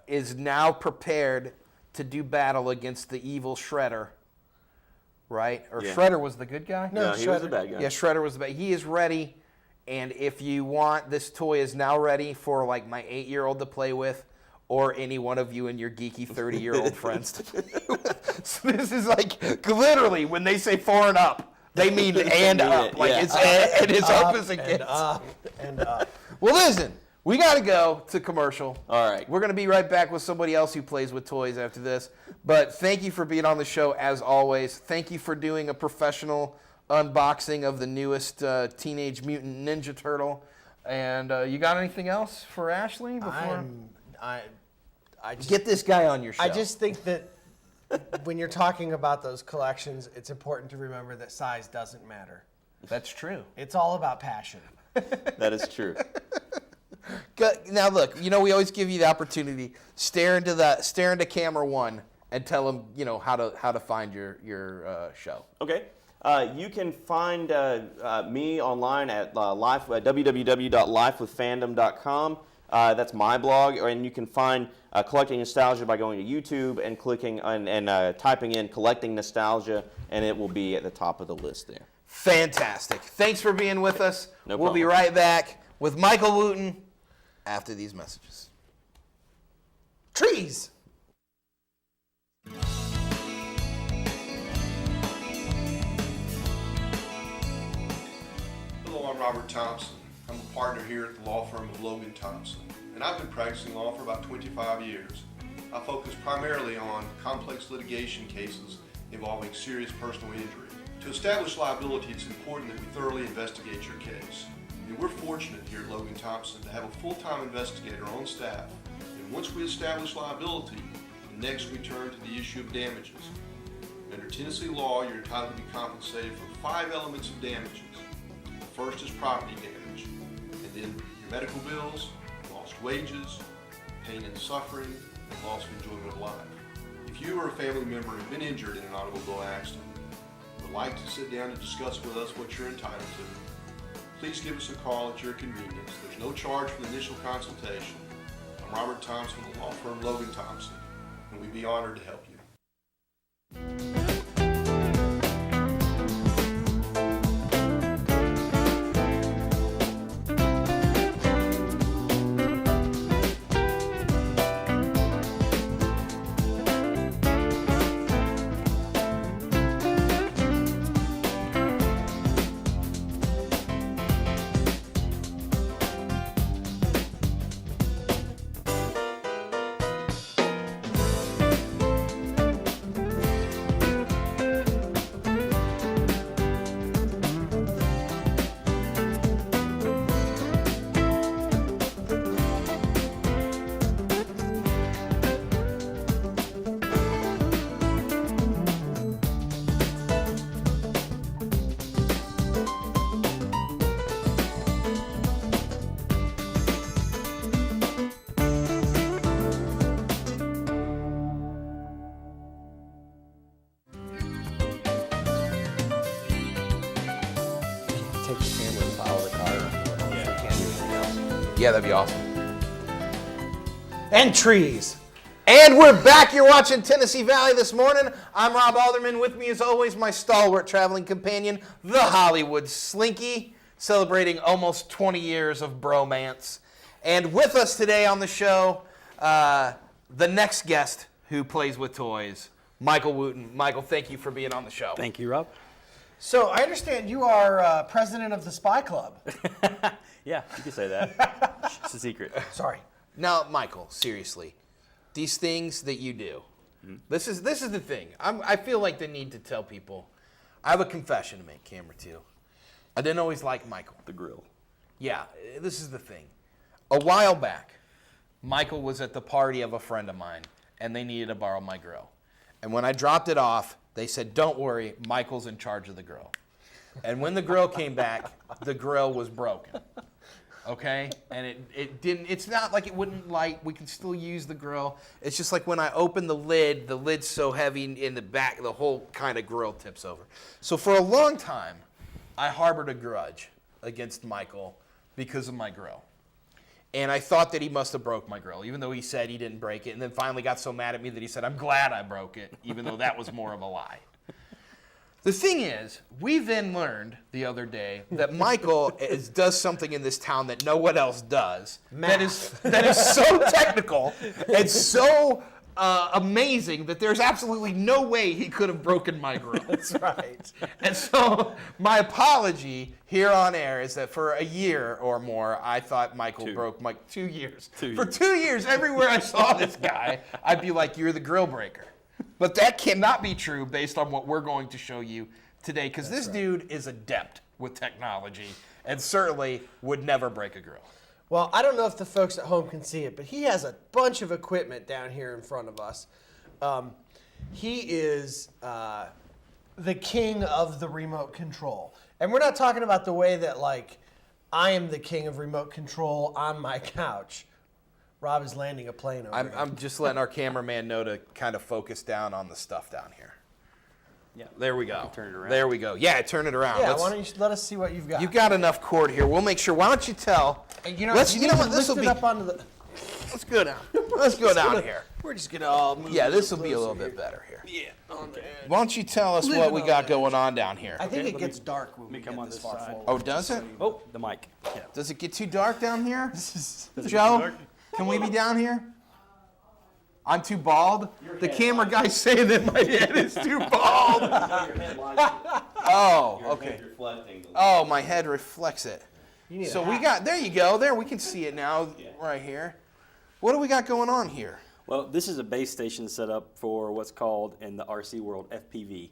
is now prepared to do battle against the evil Shredder. Right? Or Yeah. Shredder was the good guy? No, he was the bad guy. Yeah, Shredder was the bad. He is ready. And if you want, this toy is now ready for like my 8-year-old to play with, or any one of you and your geeky 30-year-old friends to play with. So this is like literally when they say 4 and up, they mean and up. Like Yeah. it's and it's up as it And gets. up and up. Well, listen, we got to go to commercial. All right. We're going to be right back with somebody else who plays with toys after this. But thank you for being on the show as always. Thank you for doing a professional unboxing of the newest Teenage Mutant Ninja Turtle. And you got anything else for Ashley before? I just, Get this guy on your show. I just think that when you're talking about those collections, it's important to remember that size doesn't matter. That's true. It's all about passion. That is true. Now look, we always give you the opportunity. Stare into camera one and tell them, how to find your show. Okay. You can find me online at www.lifewithfandom.com. That's my blog, and you can find Collecting Nostalgia by going to YouTube and clicking and typing in Collecting Nostalgia, and it will be at the top of the list there. Fantastic. Thanks for being with us. No We'll be problem. right back with Michael Wooten after these messages. Trees. Hello, I'm Robert Thompson. I'm a partner here at the law firm of Logan Thompson, and I've been practicing law for about 25 years. I focus primarily on complex litigation cases involving serious personal injury. To establish liability, it's important that we thoroughly investigate your case. And we're fortunate here at Logan Thompson to have a full-time investigator on staff, and once we establish liability, next we turn to the issue of damages. Under Tennessee law, you're entitled to be compensated for 5 elements of damages. The first is property damage, and then your medical bills, lost wages, pain and suffering, and loss of enjoyment of life. If you or a family member have been injured in an automobile accident and would like to sit down and discuss with us what you're entitled to, please give us a call at your convenience. There's no charge for the initial consultation. I'm Robert Thompson with the law firm Logan Thompson, and we'd be honored to help you. Take the camera and follow the car. Yeah, that'd be awesome. And trees. And we're back. You're watching Tennessee Valley this morning. I'm Rob Alderman. With me, as always, my stalwart traveling companion, the Hollywood Slinky, celebrating almost 20 years of bromance. And with us today on the show, the next guest who plays with toys, Michael Wooten. Michael, thank you for being on the show. Thank you, Rob. So I understand you are president of the Spy Club. Yeah, you can say that. It's a secret. Sorry. Now, Michael, seriously, these things that you do, this is the thing. I feel like the need to tell people. I have a confession to make, camera 2. I didn't always like Michael. The grill. Yeah, this is the thing. A while back, Michael was at the party of a friend of mine, and they needed to borrow my grill. And when I dropped it off, they said, "Don't worry, Michael's in charge of the grill." And when the grill came back, the grill was broken. Okay? And it didn't, it's not like it wouldn't light. We can still use the grill. It's just like when I open the lid's so heavy in the back, the whole kind of grill tips over. So for a long time, I harbored a grudge against Michael because of my grill. And I thought that he must have broke my grill, even though he said he didn't break it, and then finally got so mad at me that he said, "I'm glad I broke it," even though that was more of a lie. The thing is, we then learned the other day that Michael does something in this town that no one else does. That is so technical and so amazing that there's absolutely no way he could have broken my grill. That's right. And so my apology here on air is that for a year or more, I thought Michael broke my 2 years. For 2 years, everywhere I saw this guy, I'd be like, "You're the grill breaker." But that cannot be true based on what we're going to show you today, because this dude is adept with technology and certainly would never break a grill. Well, I don't know if the folks at home can see it, but he has a bunch of equipment down here in front of us. He is the king of the remote control. And we're not talking about the way that, like, I am the king of remote control on my couch. Rob is landing a plane over here. I'm just letting our cameraman know to kind of focus down on the stuff down here. Yeah. There we go. Turn it around. There we go. Yeah, turn it around. Yeah, why don't you let us see what you've got? You've got enough cord here. We'll make sure. Why don't you tell? You know, Let's, you you need know to what? This will lift be. it up onto the... Let's go down. Let's go down here. We're just going to all move. Yeah, this will be a little bit better here. Yeah, on the edge. Why don't you tell us what we got going on down here? I think it let gets me- dark when we me come get on this this far side. forward. Oh, does it? Oh, the mic. Yeah. Does it get too dark down here? Does it Joe, get dark? can we be down here? I'm too bald? The camera guy's saying that my head is too bald. Oh, okay. Oh, my head reflects it. So we got, there you go. There, we can see it now right here. What do we got going on here? Well, this is a base station set up for what's called in the RC world FPV.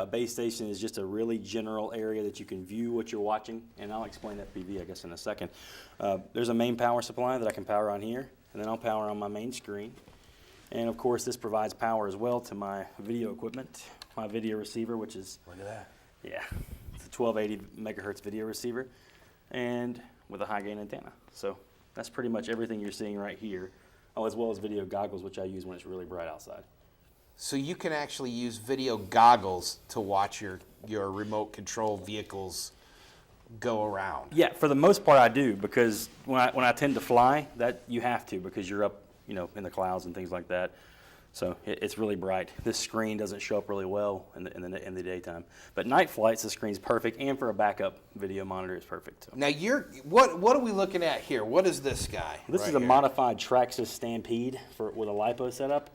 Base station is just a really general area that you can view what you're watching, and I'll explain FPV, I guess, in a second. There's a main power supply that I can power on here, and then I'll power on my main screen. And of course, this provides power as well to my video equipment, my video receiver, which is, Look at that. yeah, it's a 1280 megahertz video receiver, and with a high gain antenna. So that's pretty much everything you're seeing right here. Oh, as well as video goggles, which I use when it's really bright outside. So you can actually use video goggles to watch your remote control vehicles go around. Yeah, for the most part I do, because when I tend to fly, that you have to, because you're up, in the clouds and things like that. So it's really bright. This screen doesn't show up really well in the daytime. But night flights, the screen's perfect, and for a backup video monitor, it's perfect. So. Now what are we looking at here? What is this guy? This right is a here? modified Traxxas Stampede with a LiPo setup.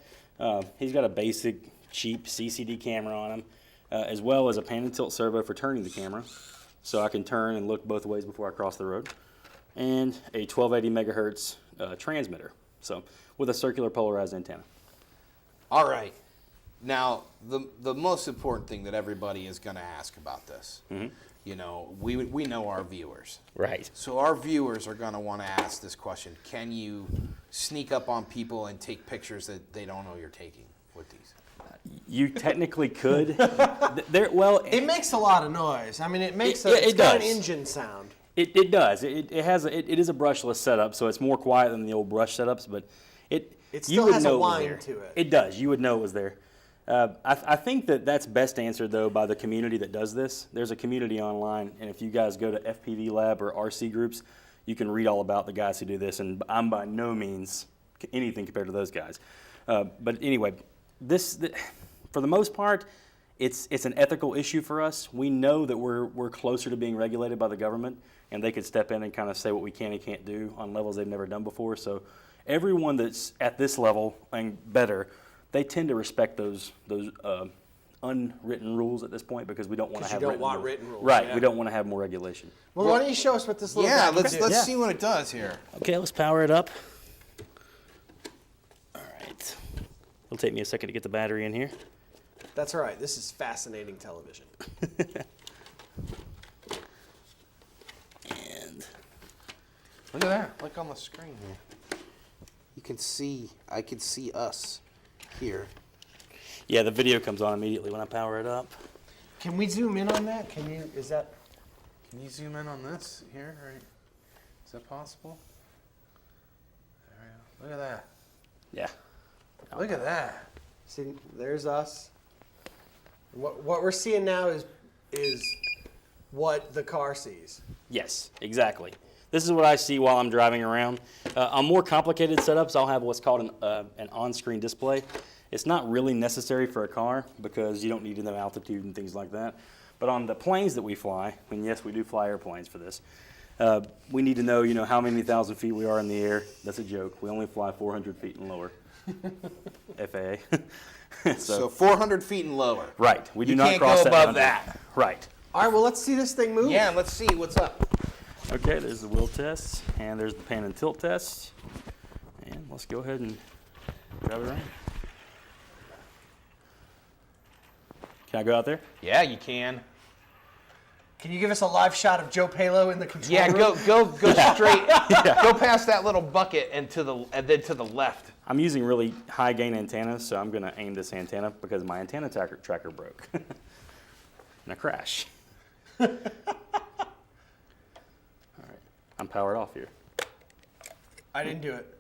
He's got a basic, cheap CCD camera on him, as well as a pan and tilt servo for turning the camera, so I can turn and look both ways before I cross the road, and a 1280 megahertz transmitter, so with a circular polarized antenna. All right. Now, the most important thing that everybody is going to ask about this, we know our viewers. Right. So our viewers are going to want to ask this question. Can you sneak up on people and take pictures that they don't know you're taking with these? You technically could. It makes a lot of noise. I mean, it's got an engine sound. It does. It is a brushless setup, so it's more quiet than the old brush setups, but it still has a whine to it. It does. You would know it was there. I think that's best answered, though, by the community that does this. There's a community online, and if you guys go to FPV Lab or RC groups, you can read all about the guys who do this, and I'm by no means anything compared to those guys. But anyway, for the most part, it's an ethical issue for us. We know that we're closer to being regulated by the government, and they could step in and kind of say what we can and can't do on levels they've never done before. So everyone that's at this level and better, they tend to respect those unwritten rules at this point, because we don't want to have written rules. Right, Yeah. we don't want to have more regulation. Well, why don't you show us what this little Yeah, guy let's can do? see what it does here. Okay, let's power it up. All right. It'll take me a second to get the battery in here. That's all right. This is fascinating television. And Look at that. Look on the screen here. You can see, I can see us here. yeah, the video comes on immediately when I power it up. Can we zoom in on that? Can you zoom in on this here? Right? Is that possible? There we go. Look at that. Yeah. Look at that. see? There's us. What we're seeing now is what the car sees. Yes, exactly. This is what I see while I'm driving around. On more complicated setups, I'll have what's called an on-screen display. It's not really necessary for a car, because you don't need to know altitude and things like that. But on the planes that we fly, and yes, we do fly airplanes for this, we need to know, how many thousand feet we are in the air. That's a joke. We only fly 400 feet and lower. FAA. So 400 feet and lower. Right. We do You not can't cross go that above boundary. that. Right. All right. Well, let's see this thing move. Yeah, let's see what's up. Okay, there's the wheel test, and there's the pan and tilt test. And let's go ahead and drive it around. Can I go out there? Yeah, you can. Can you give us a live shot of Joe Palo in the control Yeah, room? go straight. Go past that little bucket and then to the left. I'm using really high gain antennas, so I'm going to aim this antenna because my antenna tracker broke in a crash. All right, I'm powered off here. I didn't do it.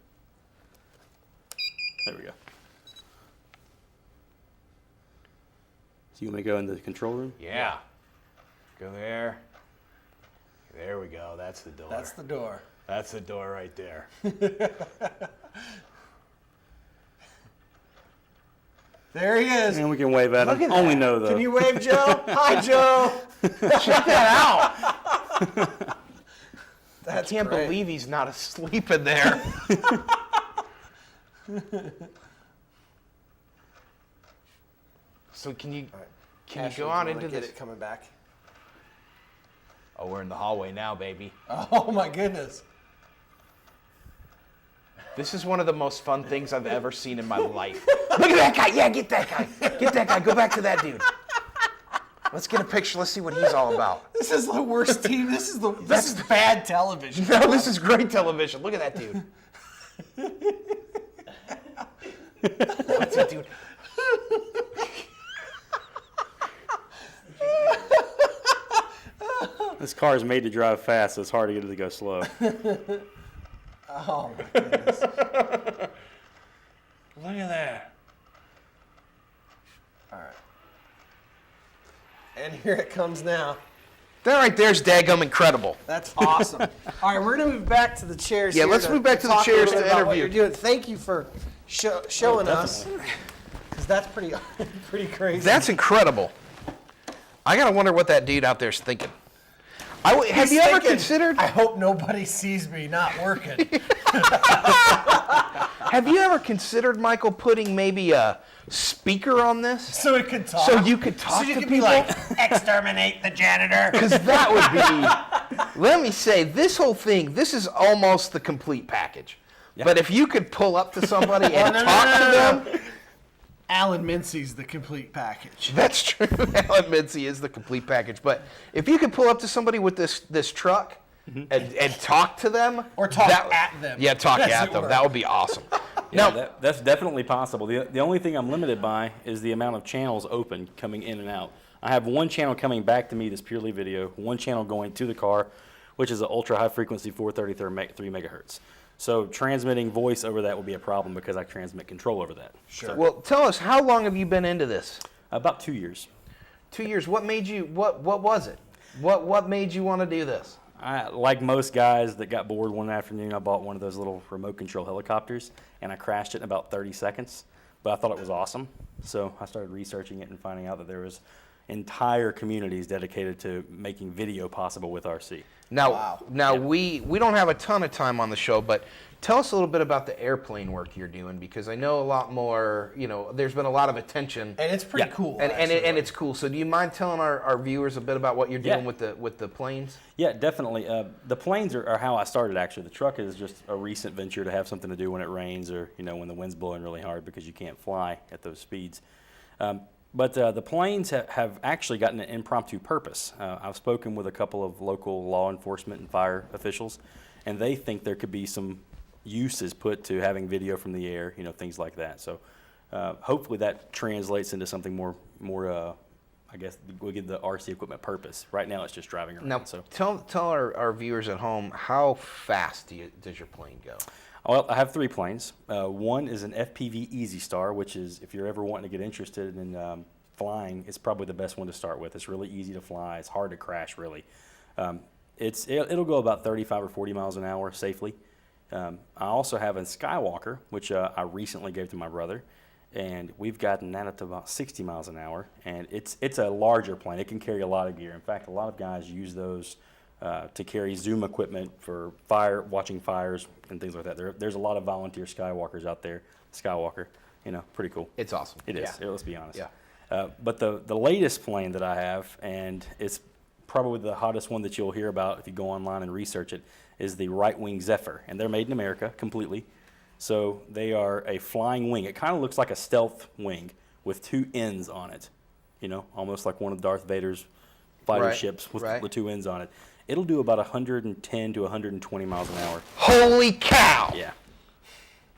There we go. So you want me to go into the control room? Yeah. Go there. There we go. That's the door. That's the door. That's the door right there. There he is. And we can wave at Look him. at Only that. know though. Can you wave, Joe? Hi, Joe. Check that out. That's I can't great. believe he's not asleep in there. So can you Ashley, go out do you wanna into get this? it coming back? Oh, we're in the hallway now, baby. Oh my goodness. This is one of the most fun things I've ever seen in my life. Look at that guy. Yeah, get that guy. Get that guy. Go back to that dude. Let's get a picture. Let's see what he's all about. This is the worst team. This is bad television. No, this is great television. Look at that dude. What's that dude? This car is made to drive fast, so it's hard to get it to go slow. Oh my goodness. Look at that. All right. And here it comes now. That right there's daggum incredible. That's awesome. All right, we're going to move back to the chairs. Yeah, here let's move back to the talk a chairs little to bit about what interview. you're doing. Thank you for showing us, because that's pretty crazy. That's incredible. I gotta wonder what that dude out there's thinking. Have He's you ever thinking, considered? I hope nobody sees me not working. Have you ever considered, Michael, putting maybe a speaker on this? So it could talk. So you could talk So you to could people? be like, exterminate the janitor. Because that would be, let me say, this whole thing, this is almost the complete package. But if you could pull up to somebody and talk to them. Alan Mincy's the complete package. That's true. Alan Mincy is the complete package. But if you could pull up to somebody with this truck and talk to them. Or talk at them. Yeah, talk As at it them. were. That would be awesome. Yeah, that's definitely possible. The only thing I'm limited by is the amount of channels open coming in and out. I have one channel coming back to me that's purely video, one channel going to the car, which is an ultra high frequency 433 megahertz. So transmitting voice over that will be a problem because I transmit control over that. Sure. Well, tell us, how long have you been into this? About 2 years. 2 years. What made you, what was it? What made you want to do this? Like most guys that got bored one afternoon, I bought one of those little remote control helicopters, and I crashed it in about 30 seconds. But I thought it was awesome, so I started researching it and finding out that there was entire communities dedicated to making video possible with RC. Now, we don't have a ton of time on the show, but tell us a little bit about the airplane work you're doing, because I know a lot more, there's been a lot of attention. And it's pretty cool. And it's cool. So do you mind telling our viewers a bit about what you're doing with the planes? Yeah, definitely. The planes are how I started, actually. The truck is just a recent venture to have something to do when it rains or, when the wind's blowing really hard because you can't fly at those speeds. But the planes have actually gotten an impromptu purpose. I've spoken with a couple of local law enforcement and fire officials, and they think there could be some uses put to having video from the air, things like that. So hopefully that translates into something more I guess we'll give the RC equipment purpose. Right now it's just driving around. Now, so tell our viewers at home, how fast does your plane go? Well, I have 3 planes. One is an FPV Easy Star, which is, if you're ever wanting to get interested in flying, it's probably the best one to start with. It's really easy to fly. It's hard to crash, really. It'll go about 35 or 40 miles an hour safely. I also have a Skywalker, which I recently gave to my brother, and we've gotten that up to about 60 miles an hour. And it's a larger plane. It can carry a lot of gear. In fact, a lot of guys use those to carry Zoom equipment for watching fires and things like that. There's a lot of volunteer Skywalkers out there. Skywalker, pretty cool. It's awesome. It is. Let's be honest. Yeah. But the latest plane that I have, and it's probably the hottest one that you'll hear about if you go online and research it, is the Right Wing Zephyr, and they're made in America completely. So they are a flying wing. It kind of looks like a stealth wing with 2 ends on it, almost like one of Darth Vader's fighter ships with the 2 ends on it. It'll do about 110 to 120 miles an hour. Holy cow! Yeah.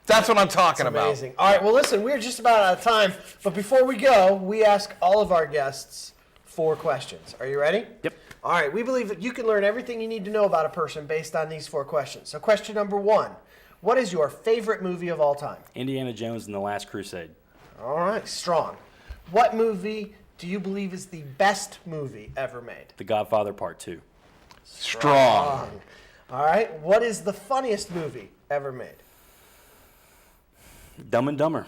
That's what I'm talking about. Amazing. All right, well, listen, we're just about out of time. But before we go, we ask all of our guests 4 questions. Are you ready? Yep. All right, we believe that you can learn everything you need to know about a person based on these 4 questions. So question number 1, what is your favorite movie of all time? Indiana Jones and the Last Crusade. All right, strong. What movie do you believe is the best movie ever made? The Godfather Part 2. Strong. All right, what is the funniest movie ever made? Dumb and Dumber.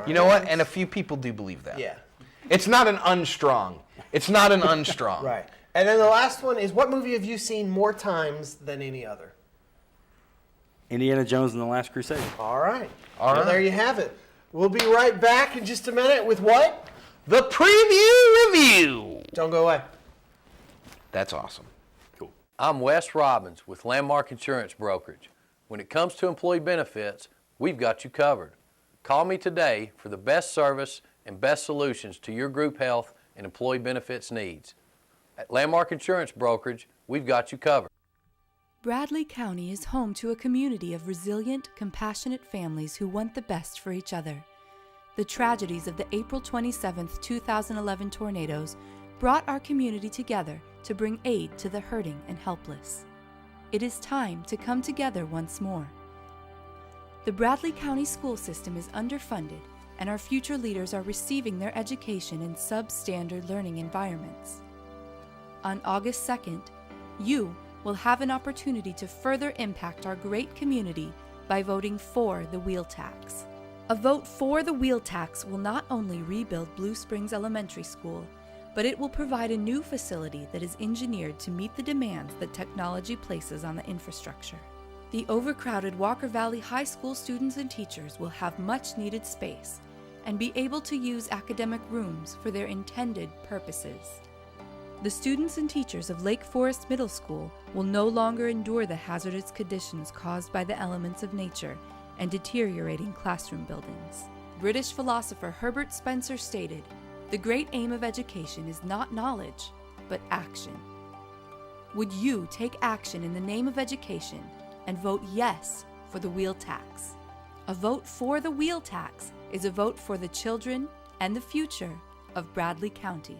You know what? And a few people do believe that. Yeah. It's not an unstrong. It's not an unstrong. Right. And then the last one is, what movie have you seen more times than any other? Indiana Jones and the Last Crusade. All right. All Well, right. there you have it. We'll be right back in just a minute with what? The preview review. Don't go away. That's awesome. Cool. I'm Wes Robbins with Landmark Insurance Brokerage. When it comes to employee benefits, we've got you covered. Call me today for the best service and best solutions to your group health and employee benefits needs. At Landmark Insurance Brokerage, we've got you covered. Bradley County is home to a community of resilient, compassionate families who want the best for each other. The tragedies of the April 27, 2011 tornadoes brought our community together to bring aid to the hurting and helpless. It is time to come together once more. The Bradley County school system is underfunded, and our future leaders are receiving their education in substandard learning environments. On August 2nd, you will have an opportunity to further impact our great community by voting for the wheel tax. A vote for the wheel tax will not only rebuild Blue Springs Elementary School, but it will provide a new facility that is engineered to meet the demands that technology places on the infrastructure. The overcrowded Walker Valley High School students and teachers will have much needed space and be able to use academic rooms for their intended purposes. The students and teachers of Lake Forest Middle School will no longer endure the hazardous conditions caused by the elements of nature and deteriorating classroom buildings. British philosopher Herbert Spencer stated, "The great aim of education is not knowledge, but action." Would you take action in the name of education and vote yes for the wheel tax? A vote for the wheel tax is a vote for the children and the future of Bradley County.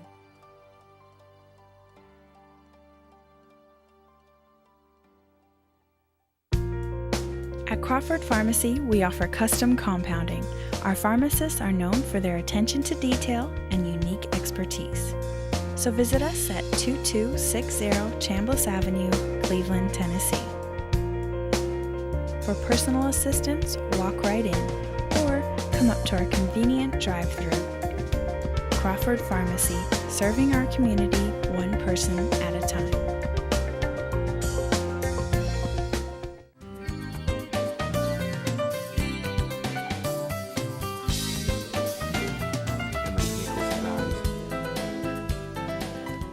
At Crawford Pharmacy, we offer custom compounding. Our pharmacists are known for their attention to detail and unique expertise. So visit us at 2260 Chambliss Avenue, Cleveland, Tennessee. For personal assistance, walk right in or come up to our convenient drive-thru. Crawford Pharmacy, serving our community one person at a time.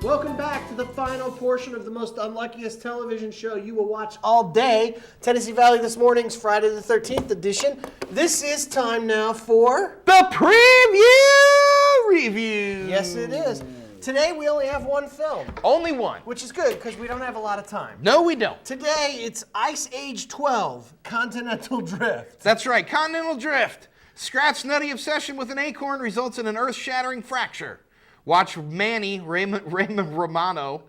Welcome back to the final portion of the most unluckiest television show you will watch all day. Tennessee Valley This Morning's Friday the 13th edition. This is time now for The Preview Review. Yes, it is. Today we only have one film, Only one. which is good because we don't have a lot of time. No, we don't. Today it's Ice Age 12, Continental Drift. That's right, Continental Drift. Scrat's nutty obsession with an acorn results in an earth-shattering fracture. Watch Manny, Raymond Romano,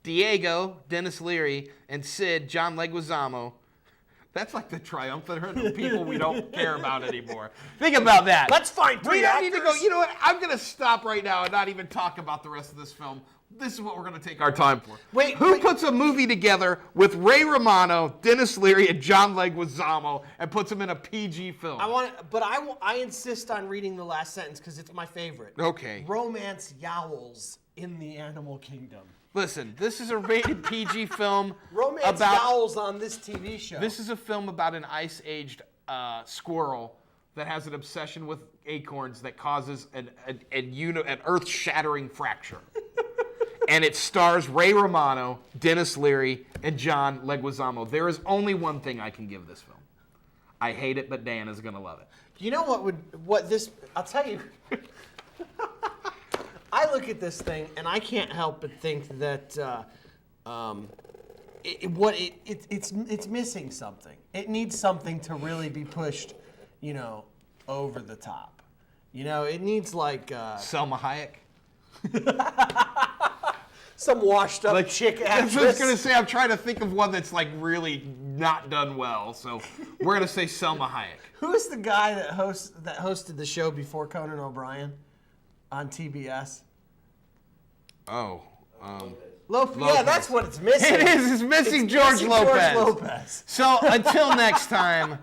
Diego, Dennis Leary, and Sid, John Leguizamo. That's like the triumvirate of people we don't care about anymore. Think about that. Let's find three We don't need to go. actors. You know what? I'm going to stop right now and not even talk about the rest of this film. This is what we're going to take our time for. Who puts a movie together with Ray Romano, Dennis Leary, and John Leguizamo and puts them in a PG film? I insist on reading the last sentence because it's my favorite. Okay. Romance yowls in the animal kingdom. Listen, this is a rated PG film. Romance yowls on this TV show. This is a film about an ice-aged squirrel that has an obsession with acorns that causes an earth-shattering fracture. And it stars Ray Romano, Dennis Leary, and John Leguizamo. There is only one thing I can give this film. I hate it, but Dan is going to love it. You know I'll tell you. I look at this thing and I can't help but think that it's missing something. It needs something to really be pushed, over the top. It needs like Selma Hayek. some washed up chick actress. That's what I was going to say. I'm trying to think of one that's like really not done well. So we're going to say Selma Hayek. Who is the guy that hosted the show before Conan O'Brien on TBS? Oh. Lopez. Yeah, that's what it's missing. It is. It's missing George Lopez. So until next time,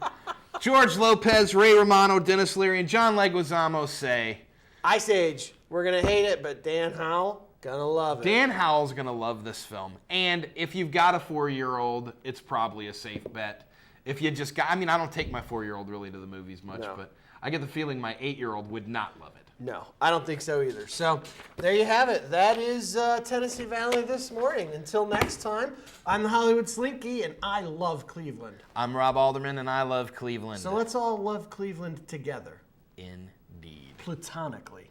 George Lopez, Ray Romano, Dennis Leary, and John Leguizamo say, Ice Age. We're going to hate it, but Dan Howell, gonna love it. Dan Howell's going to love this film. And if you've got a 4-year-old, it's probably a safe bet. If you just got, I don't take my 4-year-old really to the movies much, but I get the feeling my 8-year-old would not love it. No, I don't think so either. So there you have it. That is Tennessee Valley This Morning. Until next time, I'm the Hollywood Slinky, and I love Cleveland. I'm Rob Alderman, and I love Cleveland. So let's all love Cleveland together. Indeed. Platonically.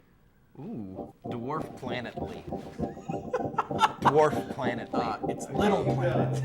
Ooh, dwarf planetly. Dwarf planetly. It's Little Planet.